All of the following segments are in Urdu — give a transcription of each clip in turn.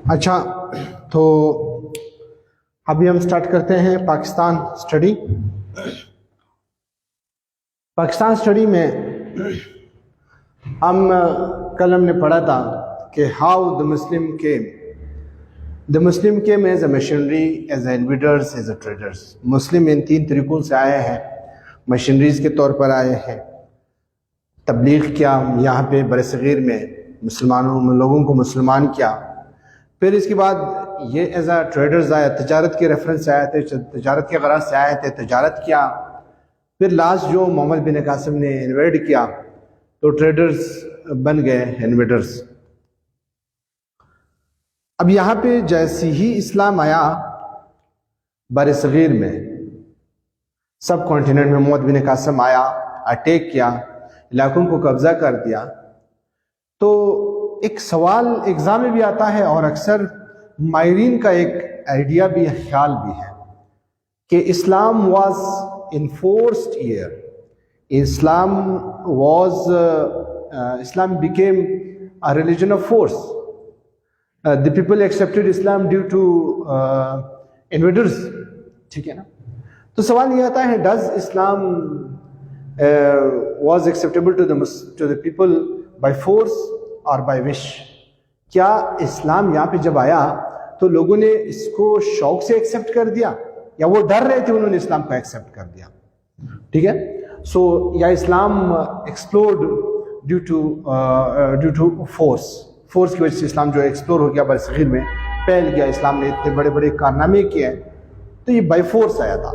اچھا، تو ابھی ہم سٹارٹ کرتے ہیں پاکستان اسٹڈی. پاکستان اسٹڈی میں کل ہم نے پڑھا تھا کہ how the Muslim came as a missionary, as a invaders, as a traders. مسلم ان 3 طریقوں سے آئے ہیں. مشنریز کے طور پر آئے ہیں، تبلیغ کیا یہاں پہ برصغیر میں، لوگوں کو مسلمان کیا. پھر اس کے بعد یہ ایز اے ٹریڈرز آیا، تجارت کے ریفرنس سے آئے تھے، تجارت کے غرض سے آئے تھے، تجارت کیا. پھر لاسٹ جو محمد بن قاسم نے انویڈ کیا تو ٹریڈرز بن گئے انویڈرز. اب یہاں پہ جیسے ہی اسلام آیا برصغیر میں، سب کانٹیننٹ میں، محمد بن قاسم آیا، اٹیک کیا، علاقوں کو قبضہ کر دیا. تو ایک سوال ایگزام میں بھی آتا ہے اور اکثر ماہرین کا ایک آئیڈیا بھی، خیال بھی ہے کہ Islam was enforced here. Islam became a religion of force. The people accepted Islam due to invaders. ٹھیک ہے نا؟ تو سوال یہ آتا ہے does Islam was acceptable to the people by force or by wish. کیا اسلام یہاں پہ جب آیا تو لوگوں نے اس کو شوق سے ایکسیپٹ کر دیا یا وہ ڈر رہے تھے انہوں نے اسلام کو ایکسیپٹ کر دیا؟ ٹھیک ہے. سو یا اسلام ایکسپلورڈ ڈیو ٹو فورس کی وجہ سے اسلام جو ایکسپلور ہو گیا برصغیر میں، پھیل گیا، اسلام نے اتنے بڑے بڑے کارنامے کیے ہیں. تو یہ بائی فورس آیا تھا.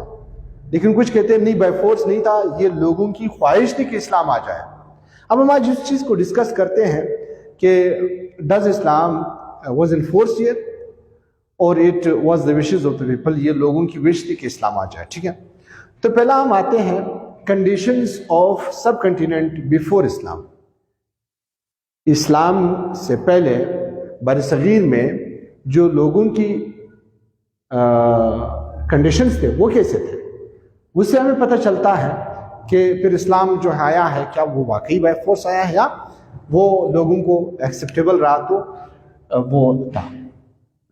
لیکن کچھ کہتے ہیں نہیں، بائی فورس نہیں تھا، یہ لوگوں کی خواہش تھی کہ اسلام آ جائے. اب ہم آج اس چیز کو ڈسکس کرتے ہیں کہ does Islam was enforced here اور it was the wishes of the people. یہ لوگوں کی وش تھی کہ اسلام آ جائے. ٹھیک ہے. تو پہلا ہم آتے ہیں کنڈیشنز آف سب کنٹیننٹ بیفور اسلام. اسلام سے پہلے برصغیر میں جو لوگوں کی کنڈیشنز تھے وہ کیسے تھے، اس سے ہمیں پتہ چلتا ہے کہ پھر اسلام جو آیا ہے کیا وہ واقعی بائی فورس آیا ہے یا وہ لوگوں کو ایکسیپٹیبل رہا تو وہ تھا.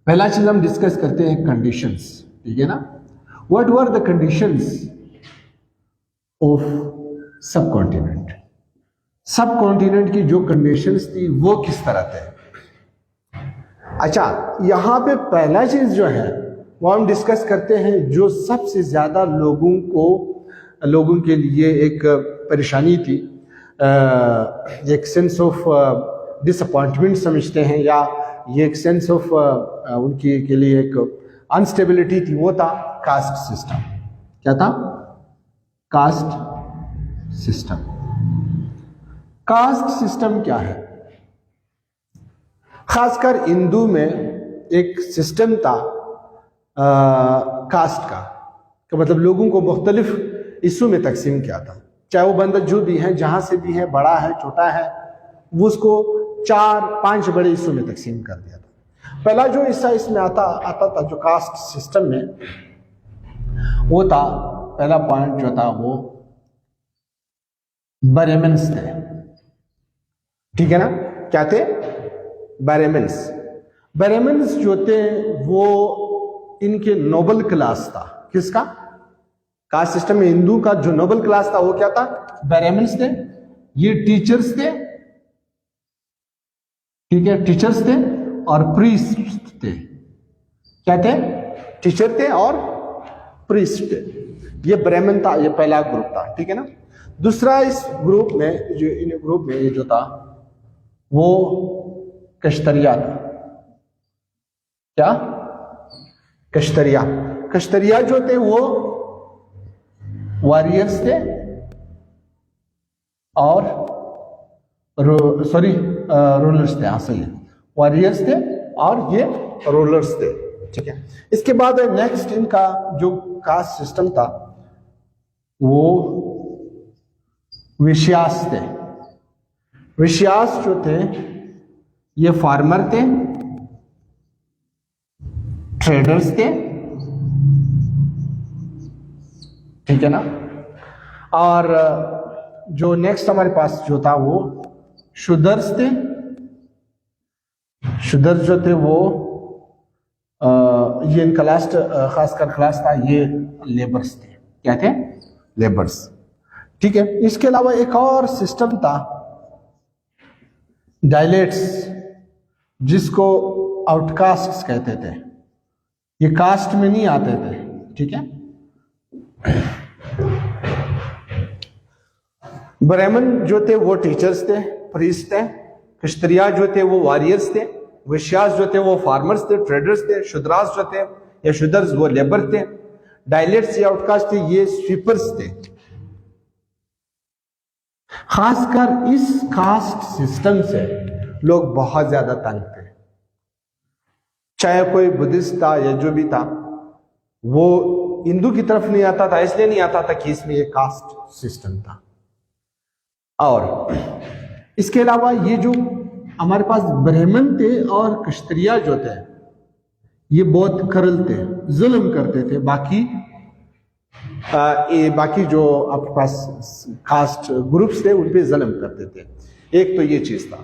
پہلا چیز ہم ڈسکس کرتے ہیں کنڈیشنز. ٹھیک ہے نا. What were the conditions of sub continent. Sub continent کی جو کنڈیشنز تھی وہ کس طرح تھے. اچھا، یہاں پہ پہلا چیز جو ہے وہ ہم ڈسکس کرتے ہیں جو سب سے زیادہ لوگوں کے لیے ایک پریشانی تھی، ایک سینس آف ڈس اپوائنٹمنٹ سمجھتے ہیں، یا یہ ایک سینس آف ان کے لیے ایک انسٹیبلٹی تھی. وہ تھا کاسٹ سسٹم. کیا تھا؟ Caste system. کاسٹ سسٹم کیا ہے؟ خاص کر ہندو میں ایک سسٹم تھا کاسٹ کا، کہ مطلب لوگوں کو مختلف حصوں میں تقسیم کیا تھا. چاہے وہ بندہ جو بھی ہے، جہاں سے بھی ہے، بڑا ہے چھوٹا ہے، وہ اس کو 4-5 بڑے حصوں میں تقسیم کر دیا تھا. پہلا جو حصہ اس میں آتا تھا جو کاسٹ سسٹم میں، وہ تھا، پہلا پوائنٹ جو تھا وہ برہمنس تھے. ٹھیک ہے نا. کیا تھے؟ برہمنس جو تھے وہ ان کے نوبل کلاس تھا. کس کا؟ کاسٹ سسٹم میں ہندو کا جو نوبل کلاس تھا وہ کیا تھا؟ برہمنس تھے. یہ ٹیچرز تھے. ٹھیک ہے. ٹیچرز تھے اور پریسٹ تھے. کیا تھے؟ ٹیچر تھے اور پریسٹ تھے. یہ برہمن تھا. یہ پہلا گروپ تھا. ٹھیک ہے نا. دوسرا اس گروپ میں یہ جو تھا وہ کشتریہ تھا. کیا؟ کشتریہ جو تھے وہ واریئرز تھے اور رولرز تھے. ہاں صحیح ہے. واریئرز تھے اور یہ رولرز تھے. ٹھیک ہے. اس کے بعد نیکسٹ ان کا جو کاسٹ سسٹم تھا وہ وشیاس تھے. وشیاس جو تھے یہ فارمر تھے، ٹریڈرز تھے. ٹھیک ہے نا. اور جو نیکسٹ ہمارے پاس جو تھا وہ شودرز تھے. شودرز جو تھے وہ یہ ان کا لاسٹ خاص کر کلاس تھا, یہ لیبرز تھے. کیا تھے؟ لیبرز. ٹھیک ہے. اس کے علاوہ ایک اور سسٹم تھا ڈائلیٹس, جس کو آؤٹ کاسٹ کہتے تھے. یہ کاسٹ میں نہیں آتے تھے. ٹھیک ہے. برہمن جو تھے وہ ٹیچرز تھے, پریسٹ تھے. کشتریا جو تھے وہ واریئرز تھے. وشیاز جو تھے وہ فارمرز تھے, ٹریڈرز تھے. شودراز جو تھے یا شودرز وہ لیبر تھے. ڈائلیٹس یا آؤٹ کاسٹ تھے یہ سویپرز تھے. خاص کر اس کاسٹ سسٹم سے لوگ بہت زیادہ تنگ تھے. چاہے کوئی بدھسٹ تھا یا جو بھی تھا, وہ ہندو کی طرف نہیں آتا تھا, اس لیے نہیں آتا تھا کہ اس میں یہ کاسٹ سسٹم تھا. اور اس کے علاوہ یہ جو ہمارے پاس برہمن تھے اور کشتریا جو تھے یہ بہت کرل تھے, ظلم کرتے تھے. باقی جو آپ کے پاس کاسٹ گروپس تھے ان پہ ظلم کرتے تھے. ایک تو یہ چیز تھا.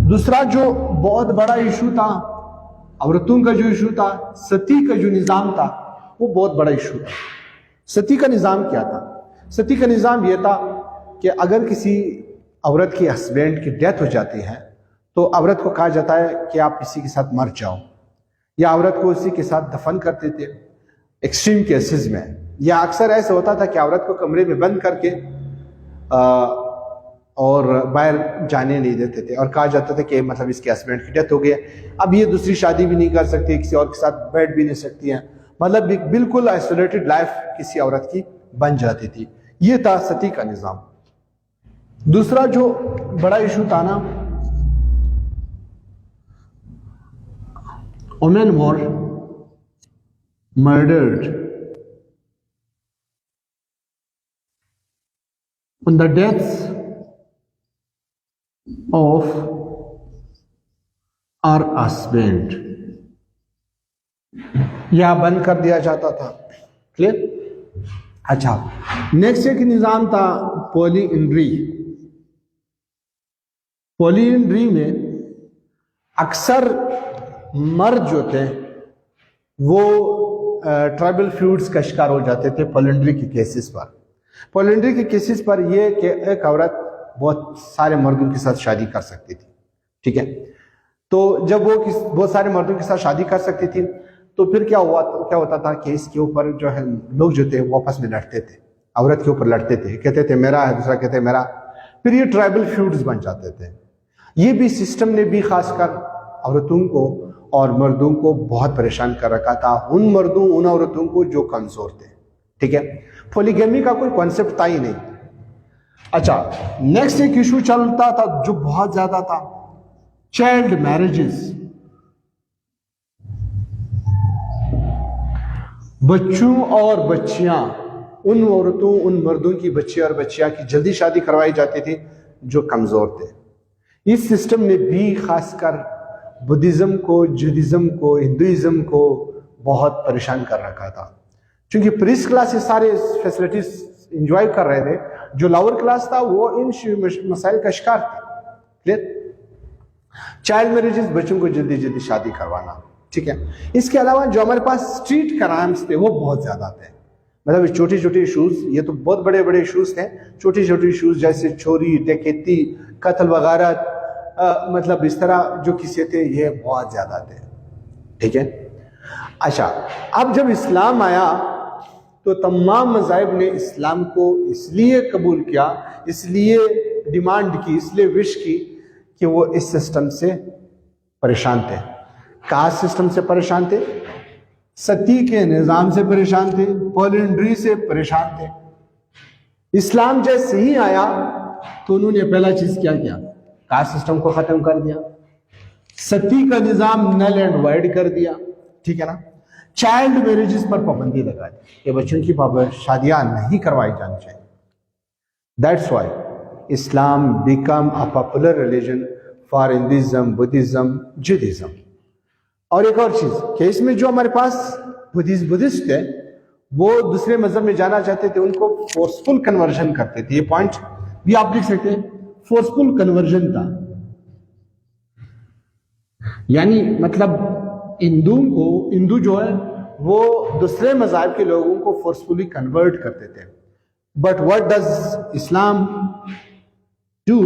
دوسرا جو بہت بڑا ایشو تھا عورتوں کا جو ایشو تھا, ستی کا جو نظام تھا وہ بہت بڑا ایشو تھا. ستی کا نظام کیا تھا؟ ستی کا نظام یہ تھا کہ اگر کسی عورت کے ہسبینڈ کی ڈیتھ ہو جاتی ہے تو عورت کو کہا جاتا ہے کہ آپ کسی کے ساتھ مر جاؤ, یا عورت کو اسی کے ساتھ دفن کرتے تھے ایکسٹریم کیسز میں. یا اکثر ایسا ہوتا تھا کہ عورت کو کمرے میں بند کر کے اور باہر جانے نہیں دیتے تھے, اور کہا جاتا تھا کہ مطلب اس کے ہسبینڈ کی ڈیتھ ہو گئی, اب یہ دوسری شادی بھی نہیں کر سکتی, کسی اور کے ساتھ بیٹھ بھی نہیں سکتی ہیں. مطلب بالکل آئسولیٹڈ لائف کسی عورت کی بن جاتی تھی. یہ تھا ستی کا نظام. دوسرا جو بڑا ایشو تھا نا, women were murdered on the deaths of our husband. یا بند کر دیا جاتا تھا. کلیئر؟ اچھا, نیکسٹ ایک نظام تھا پولی انڈری. پولی انڈری میں اکثر مرد جو تھے وہ ٹرائبل فیوڈز کا شکار ہو جاتے تھے پولنڈری کے کیسز پر. پولنڈری کے کیسز پر یہ کہ ایک عورت بہت سارے مردوں کے ساتھ شادی کر سکتی تھی. ٹھیک ہے. تو جب وہ بہت سارے مردوں کے ساتھ شادی کر سکتی تھی تو پھر کیا ہوتا تھا کہ اس کے اوپر جو ہے لوگ جو تھے وہ آپس میں لڑتے تھے, عورت کے اوپر لڑتے تھے, کہتے تھے میرا ہے, دوسرا کہتے میرا. پھر یہ ٹرائبل فیوڈز بن جاتے تھے. یہ بھی سسٹم نے بھی خاص کر عورتوں کو اور مردوں کو بہت پریشان کر رکھا تھا, ان عورتوں کو جو کمزور تھے. ٹھیک ہے. پولیگیمی کا کوئی کانسیپٹ تھا ہی نہیں. اچھا, نیکسٹ ایک ایشو چلتا تھا جو بہت زیادہ تھا, چائلڈ میرجز. بچوں اور بچیاں, ان عورتوں ان مردوں کی بچے اور بچیاں کی جلدی شادی کروائی جاتی تھی جو کمزور تھے. اس سسٹم نے بھی خاص کر بدھزم کو, جودھزم کو, ہندوازم کو بہت پریشان کر رکھا تھا. چونکہ پریسٹ کلاس یہ سارے فیسلٹیز انجوائے کر رہے تھے, جو لاور کلاس تھا وہ ان مسائل کا شکار تھے. چائلڈ میرجز, بچوں کو جلدی جلدی شادی کروانا. ٹھیک ہے. اس کے علاوہ جو ہمارے پاس اسٹریٹ کرائمز تھے وہ بہت زیادہ تھے. مطلب چھوٹی چھوٹی ایشوز, یہ تو بہت بڑے بڑے ایشوز تھے. چھوٹی چھوٹی ایشوز جیسے چوری, ڈکیتی, قتل وغیرہ, مطلب اس طرح جو قصے تھے یہ بہت زیادہ تھے. ٹھیک ہے. اچھا, اب جب اسلام آیا تو تمام مذاہب نے اسلام کو اس لیے قبول کیا, اس لیے ڈیمانڈ کی, اس لیے وش کی کہ وہ اس سسٹم سے پریشان تھے. کاسٹ سسٹم سے پریشان تھے, ستی کے نظام سے پریشان تھے, پولنڈری سے پریشان تھے. اسلام جیسے ہی آیا تو انہوں نے پہلا چیز کیا کیا, کاسٹ سسٹم کو ختم کر دیا, ستی کا نظام نل اینڈ وائڈ کر دیا. ٹھیک ہے نا. چائلڈ میرجز پر پابندی لگا دی کہ بچوں کی شادیاں نہیں کروائی جانی چاہیے. That's why Islam became a popular religion for Hinduism, Buddhism, Judaism. اور ایک اور چیز کہ اس میں جو ہمارے پاس بدھسٹ ہے وہ دوسرے مذہب میں جانا چاہتے تھے ان کو فورسفل کنورژن کرتے تھے. یہ پوائنٹ بھی آپ لکھ سکتے ہیں, فورسفل کنورژن تھا. یعنی مطلب ہندو جو ہے وہ دوسرے مذاہب کے لوگوں کو فورسفلی کنورٹ کرتے تھے. But what does Islam do?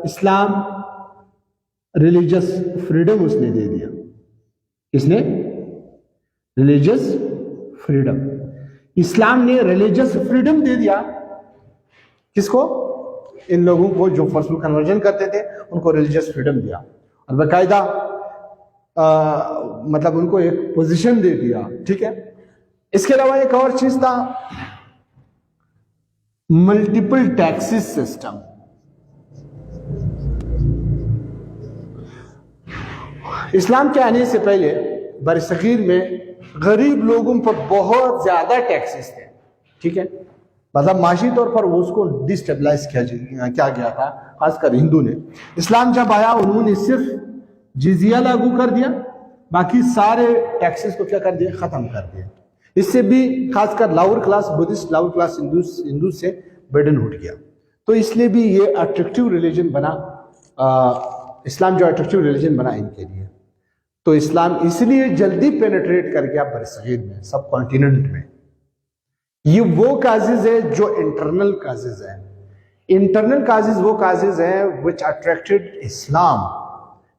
Islam religious freedom اس نے دے دیا. کس نے؟ Religious freedom. اسلام نے ریلیجس فریڈم دے دیا. کس کو؟ ان لوگوں کو جو فورسفل کنورژن کرتے تھے ان کو ریلیجس فریڈم دیا, اور باقاعدہ مطلب ان کو ایک پوزیشن دے دیا. ٹھیک ہے. اس کے علاوہ ایک اور چیز تھا, ملٹیپل ٹیکسز سسٹم. اسلام کے آنے سے پہلے برصغیر میں غریب لوگوں پر بہت زیادہ ٹیکسز تھے. ٹھیک ہے. مطلب معاشی طور پر وہ اس کو ڈسٹیبلائز کیا گیا تھا, خاص کر ہندو نے. اسلام جب آیا انہوں نے صرف جزیہ لاگو کر دیا, باقی سارے ٹیکسز کو کیا کر دیا؟ ختم کر دیا. اس سے بھی خاص کر lower class Buddhist, lower class Hindu سے برڈن اٹھ گیا. تو اس لیے بھی یہ اٹریکٹیو ریلیجن بنا, اسلام جو اٹریکٹیو ریلیجن بنا ان کے لیے. تو اسلام اس لیے جلدی پینیٹریٹ کر گیا برصغیر میں, سب کانٹیننٹ میں. یہ وہ کازز ہے جو انٹرنل کازز ہیں. انٹرنل کازز وہ کازز ہیں which attracted اسلام,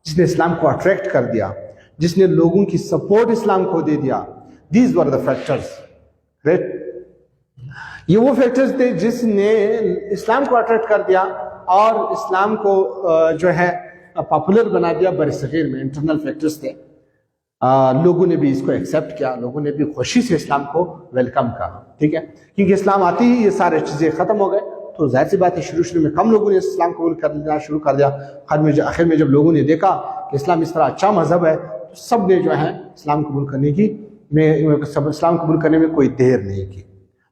جس نے اسلام کو اٹریکٹ کر دیا, جس نے لوگوں کی سپورٹ اسلام کو دے دیا. These were the factors. Right? یہ وہ فیکٹرز تھے جس نے اسلام کو اٹریکٹ کر دیا اور اسلام کو جو ہے پاپولر بنا دیا برصغیر میں. انٹرنل فیکٹرز تھے. لوگوں نے بھی اس کو ایکسیپٹ کیا, لوگوں نے بھی خوشی سے اسلام کو ویلکم کہا. ٹھیک ہے. کیونکہ اسلام آتے ہی یہ سارے چیزیں ختم ہو گئے, تو ظاہر سی بات ہے شروع میں کم لوگوں نے اسلام قبول کرنا شروع کر دیا. آخر میں جب لوگوں نے دیکھا کہ اسلام اس طرح اچھا مذہب ہے تو سب نے جو ہے اسلام قبول کرنے میں کوئی دیر نہیں کی.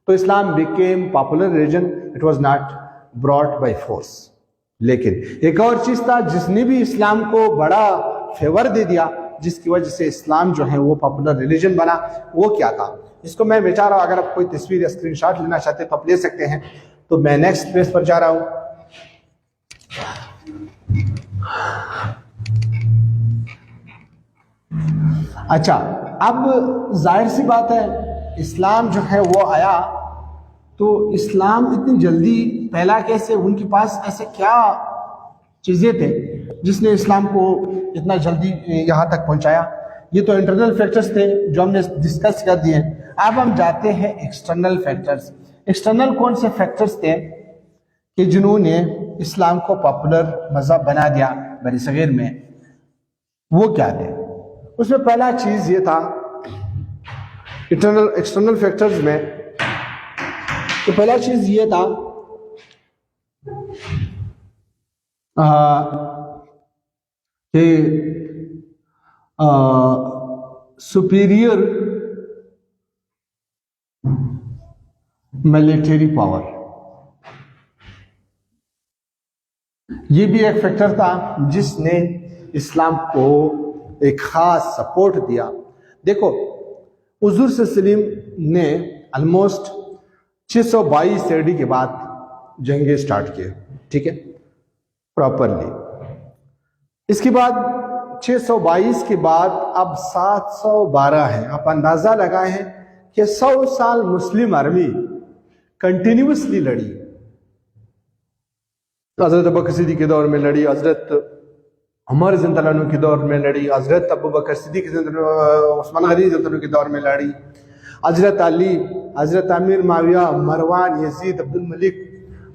تو Islam became popular religion, it was not brought by force. لیکن ایک اور چیز تھا جس نے بھی اسلام کو بڑا فیور دے دیا, جس کی وجہ سے اسلام جو ہے وہ پاپولر ریلیجن بنا. وہ کیا تھا؟ اس کو میں بچا رہا ہوں, اگر آپ کوئی تصویر یا اسکرین شاٹ لینا چاہتے ہیں تو آپ لے سکتے ہیں. تو میں نیکسٹ پیج پر جا رہا ہوں. اچھا, اب ظاہر سی بات ہے اسلام جو ہے وہ آیا تو اسلام اتنی جلدی پھیلا کیسے؟ ان کے پاس ایسے کیا چیزیں تھے جس نے اسلام کو اتنا جلدی یہاں تک پہنچایا؟ یہ تو انٹرنل فیکٹرز تھے جو ہم نے ڈسکس کر دیے. اب ہم جاتے ہیں ایکسٹرنل فیکٹرز. ایکسٹرنل کون سے فیکٹرز تھے کہ جنہوں نے اسلام کو پاپولر مذہب بنا دیا برصغیر میں؟ وہ کیا تھے؟ اس میں پہلا چیز یہ تھا ایکسٹرنل فیکٹرز میں, تو پہلا چیز یہ تھا کہ سپیریئر ملیٹری پاور. یہ بھی ایک فیکٹر تھا جس نے اسلام کو ایک خاص سپورٹ دیا. دیکھو حضور صلی اللہ علیہ وسلم نے آلموسٹ 622 AD کے بعد جنگیں سٹارٹ کیے. ٹھیک ہے, پراپرلی. اس کے بعد 622 کے بعد اب 712 ہے. آپ اندازہ لگائے ہیں کہ 100 سال مسلم آرمی کنٹینیوسلی لڑی. حضرت ابوبکر صدیق کے دور میں لڑی, حضرت عمر رضی اللہ عنہ کے دور میں لڑی, حضرت ابوبکر صدیق عثمان غنی رضی اللہ عنہ کے دور میں لڑی, حضرت علی, حضرت امیر معاویہ, مروان, یزید, عبد الملک,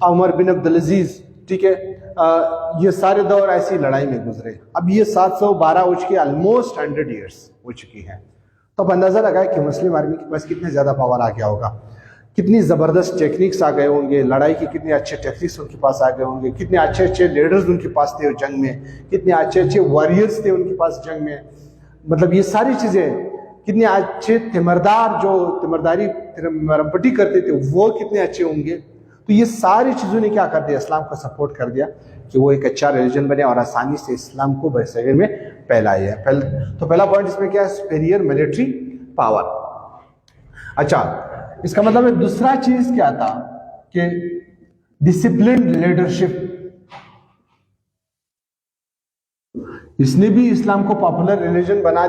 عمر بن عبدالعزیز. ٹھیک ہے, یہ سارے دور ایسی لڑائی میں گزرے. اب یہ 712 ہو چکی, آلموسٹ 100 ایئرس ہو چکی ہے. تو اب اندازہ لگائے کہ مسلم آرمی کے پاس کتنے زیادہ پاور آ گیا ہوگا, کتنی زبردست ٹیکنیکس آ گئے ہوں گے, لڑائی کی کتنے اچھے ٹیکنیکس ان کے پاس آ گئے ہوں گے, کتنے اچھے اچھے لیڈرز ان کے پاس تھے جنگ میں, کتنے اچھے اچھے واریئرز تھے ان کے پاس جنگ میں. مطلب یہ ساری چیزیں, کتنے اچھے تیمردار جو تیمرداری مرمپٹی کرتے تھے وہ کتنے اچھے ہوں گے. تو یہ ساری چیزوں نے کیا کر دیا, اسلام کو سپورٹ کر دیا کہ وہ ایک اچھا ریلیجن بنے اور آسانی سے اسلام کو برصغیر میں پھیلائے. تو پہلا پوائنٹ اس میں کیا ہے, سپیریئر ملٹری پاور. اچھا، اس کا مطلب ہے دوسرا چیز کیا تھا کہ ڈسپلنڈ لیڈرشپ. اس نے بھی اسلام کو پاپولر ریلیجن بنا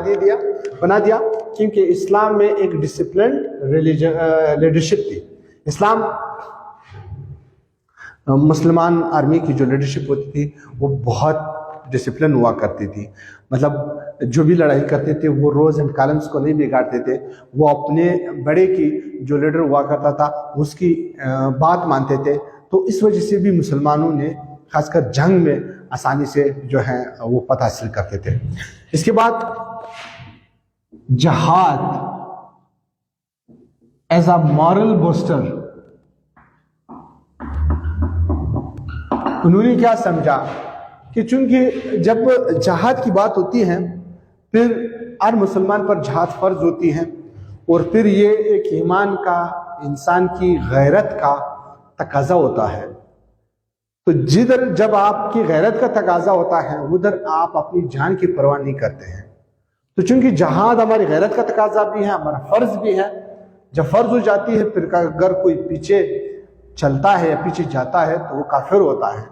دیا کیونکہ اسلام میں ایک ڈسپلنڈ لیڈرشپ تھی. اسلام مسلمان آرمی کی جو لیڈرشپ ہوتی تھی وہ بہت ڈسپلن ہوا کرتی تھی. مطلب جو بھی لڑائی کرتے تھے وہ روز اینڈ کالمز کو نہیں بگاڑتے تھے، وہ اپنے بڑے کی جو لیڈر ہوا کرتا تھا اس کی بات مانتے تھے. تو اس وجہ سے بھی مسلمانوں نے خاص کر جنگ میں آسانی سے جو ہے وہ فتح حاصل کرتے تھے. اس کے بعد جہاد ایز اے مورل بوسٹر. انہوں نے کیا سمجھا کہ چونکہ جب جہاد کی بات ہوتی ہے پھر ہر مسلمان پر جہاد فرض ہوتی ہے، اور پھر یہ ایک ایمان کا، انسان کی غیرت کا تقاضا ہوتا ہے. تو جدھر جب آپ کی غیرت کا تقاضا ہوتا ہے ادھر آپ اپنی جان کی پرواہ نہیں کرتے ہیں. تو چونکہ جہاد ہماری غیرت کا تقاضا بھی ہے، ہمارا فرض بھی ہے، جب فرض ہو جاتی ہے پھر اگر کوئی پیچھے چلتا ہے یا پیچھے جاتا ہے تو وہ کافر ہوتا ہے.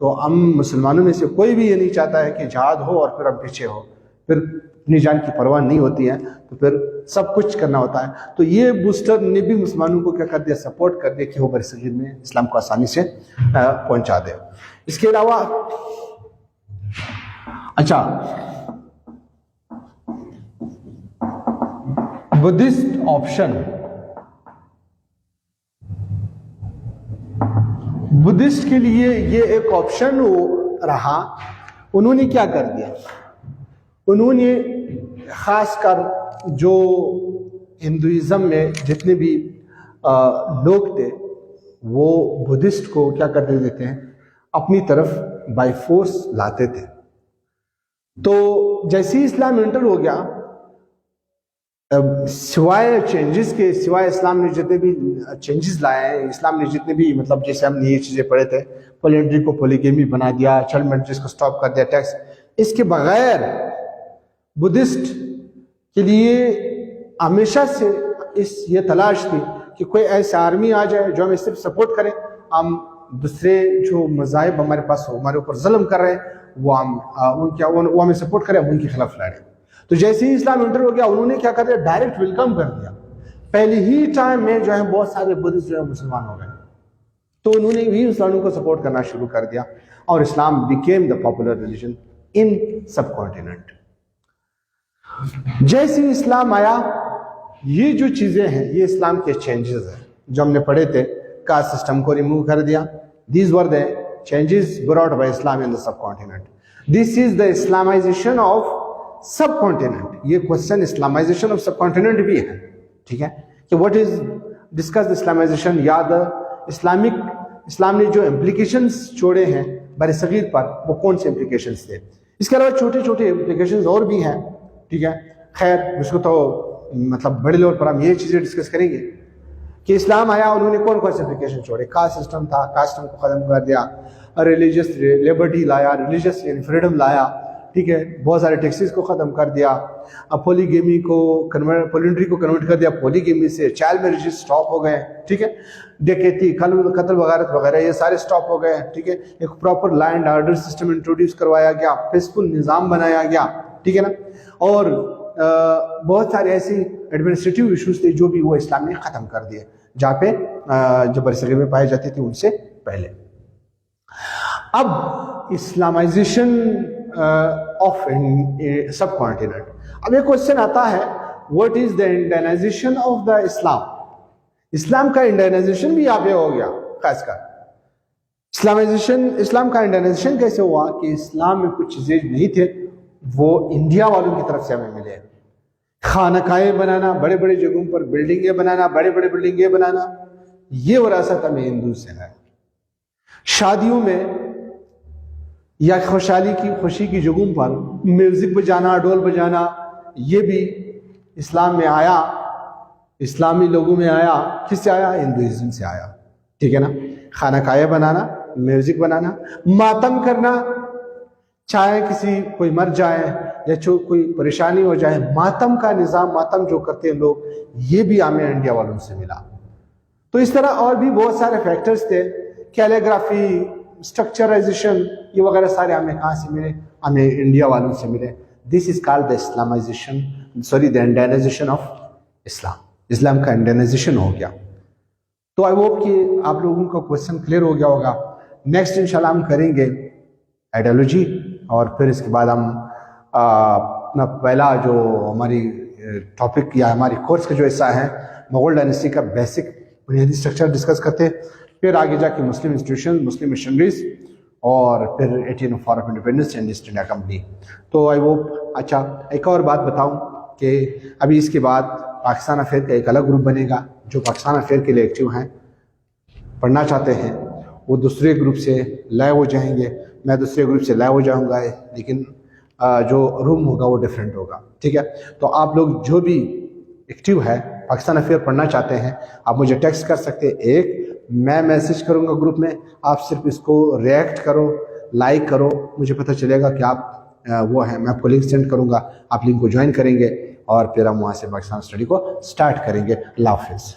تو ہم مسلمانوں میں سے کوئی بھی یہ نہیں چاہتا ہے کہ جہاد ہو اور پھر ہم پیچھے ہو، پھر اپنی جان کی پرواہ نہیں ہوتی ہے، تو پھر سب کچھ کرنا ہوتا ہے. تو یہ بوسٹر نے بھی مسلمانوں کو کیا کر دیا، سپورٹ کر دیا کہ وہ برصغیر میں اسلام کو آسانی سے پہنچا دے. اس کے علاوہ اچھا بدھسٹ آپشن، بدھسٹ کے لیے یہ ایک آپشن رہا. انہوں نے کیا کر دیا، انہوں نے خاص کر جو ہندوازم میں جتنے بھی لوگ تھے وہ بدھسٹ کو کیا کر دیتے ہیں، اپنی طرف بائی فورس لاتے تھے. تو جیسے ہی اسلام انٹر ہو گیا، سوائے چینجز کے، سوائے اسلام نے جتنے بھی چینجز لائے ہیں، اسلام نے جتنے بھی مطلب جیسے ہم نے یہ چیزیں پڑھے تھے، پولینڈری کو پولیگیمی بنا دیا، چائلڈ میرجز کو سٹاپ کر دیا، ٹیکس، اس کے بغیر بدھسٹ کے لیے ہمیشہ سے یہ تلاش تھی کہ کوئی ایسا آرمی آ جائے جو ہمیں صرف سپورٹ کرے، ہم دوسرے جو مذاہب ہمارے پاس ہمارے اوپر ظلم کر رہے ہیں وہ ہمیں سپورٹ کرے، ہم ان کے خلاف لڑیں. تو جیسے ہی اسلام انٹر ہو گیا انہوں نے کیا کر دیا، ڈائریکٹ ویلکم کر دیا. پہلے ہی ٹائم میں جو ہے بہت سارے بدھسٹ جو ہے مسلمان ہو گئے، تو انہوں نے بھی مسلمانوں کو سپورٹ کرنا شروع کر دیا اور Islam became the popular religion in subcontinent. جیسے ہی اسلام آیا، یہ جو چیزیں ہیں یہ اسلام کے چینجز ہیں جو ہم نے پڑھے تھے. کاسٹ سسٹم کو ریموو کر دیا. These were the changes brought by Islam in the subcontinent. This is the Islamization of subcontinent. یہ question Islamization of subcontinent بھی ہے، ٹھیک ہے، کہ واٹ از ڈسکس اسلامائزیشن، یا اسلام نے جو امپلیکیشنز چھوڑے ہیں برصغیر پر وہ کون سے امپلیکیشنز تھے. اس کے علاوہ چھوٹے چھوٹے امپلیکیشنز اور بھی ہیں، ٹھیک ہے. خیر اس کو تو مطلب بڑے لیول پر ہم یہ چیزیں ڈسکس کریں گے کہ اسلام آیا، انہوں نے کون کون سے امپلیکیشن چھوڑے. کاسٹ سسٹم تھا، کاسٹ سسٹم کو ختم کر دیا، ریلیجیس لیبرٹی لایا، ریلیجیس فریڈم لایا، ٹھیک ہے، بہت سارے ٹیکسز کو ختم کر دیا، پولیگیمی کو پولینڈری کو کنورٹ کر دیا پولیگیمی سے، چائلڈ میرجز سٹاپ ہو گئے، ٹھیک ہے، ڈکیتی، قتل وغیرہ یہ سارے سٹاپ ہو گئے، ٹھیک ہے. ایک proper law and order system introduce کروایا گیا، پیسفل نظام بنایا گیا، ٹھیک ہے نا. اور بہت سارے ایسی ایڈمنسٹریٹیو ایشوز تھے جو بھی وہ اسلام نے ختم کر دیے، جہاں پہ جو برصغیر میں پائے جاتے تھے ان سے پہلے. اب اسلامائزیشن آف سب کانٹیننٹ. اب ایک کوشچن آتا ہے، what is the Indianization of the Islam. Islam کا انڈینائزیشن بھی یہاں پہ ہو گیا. خاص کر اسلام کا انڈینائزیشن کیسے ہوا کہ اسلام میں کچھ چیزیں نہیں تھے وہ انڈیا والوں کی طرف سے ہمیں ملے. خانقاہیں بنانا، بڑے بڑے جگہوں پر بلڈنگیں بنانا، بڑے بڑے بلڈنگیں بنانا، یہ وراثت ہمیں ہندو سے ہے. شادیوں میں یا خوشی کی جگہوں پر میوزک بجانا، ڈول بجانا، یہ بھی اسلام میں آیا، اسلامی لوگوں میں آیا. کس سے آیا؟ ہندوازم سے آیا، ٹھیک ہے نا. خانقاہیں بنانا، میوزک بنانا، ماتم کرنا، چاہے کسی کوئی مر جائے یا کوئی پریشانی ہو جائے، ماتم کا نظام، ماتم جو کرتے ہیں لوگ، یہ بھی ہمیں انڈیا والوں سے ملا۔ تو اس طرح اور بھی بہت سارے فیکٹرز تھے، کیلیگرافی، اسٹرکچرائزیشن، یہ وغیرہ سارے ہمیں کہاں سے ملے؟ ہمیں انڈیا والوں سے ملے۔ This is called the Islamization, the Indianization of Islam, Islam کا انڈینائزیشن ہو گیا۔ تو آئی ہوپ کہ آپ لوگوں کا کوشچن کلیئر ہو گیا ہوگا۔ نیکسٹ انشاءاللہ ہم کریں گے آئیڈیالوجی، اور پھر اس کے بعد ہم اپنا پہلا جو ہماری ٹاپک یا ہماری کورس کا جو حصہ ہے مغول ڈائنیسٹی کا بیسک بنیادی اسٹرکچر ڈسکس کرتے ہیں، پھر آگے جا کے مسلم انسٹیٹیوشن، مسلم مشنریز، اور پھر 18 war of independence and East India company. تو آئی ہوپ، اچھا ایک اور بات بتاؤں کہ ابھی اس کے بعد پاکستان افیئر کا ایک الگ گروپ بنے گا، جو پاکستان افیئر کے لیے ایکٹیو ہیں، پڑھنا چاہتے ہیں، وہ دوسرے گروپ سے لائیو ہو جائیں گے، میں دوسرے گروپ سے لائیو ہو جاؤں گا، لیکن جو روم ہوگا وہ ڈیفرنٹ ہوگا، ٹھیک ہے؟ تو آپ لوگ جو بھی ایکٹیو ہے پاکستان افیئر پڑھنا چاہتے ہیں، آپ مجھے ٹیکسٹ کر سکتے ہیں، ایک میں میسج کروں گا گروپ میں، آپ صرف اس کو ریئیکٹ کرو، لائک کرو، مجھے پتہ چلے گا کہ آپ وہ ہیں، میں آپ کو لنک سینڈ کروں گا، آپ لنک کو جوائن کریں گے، اور پھر ہم وہاں سے پاکستان اسٹڈی کو سٹارٹ کریں گے۔ اللہ حافظ۔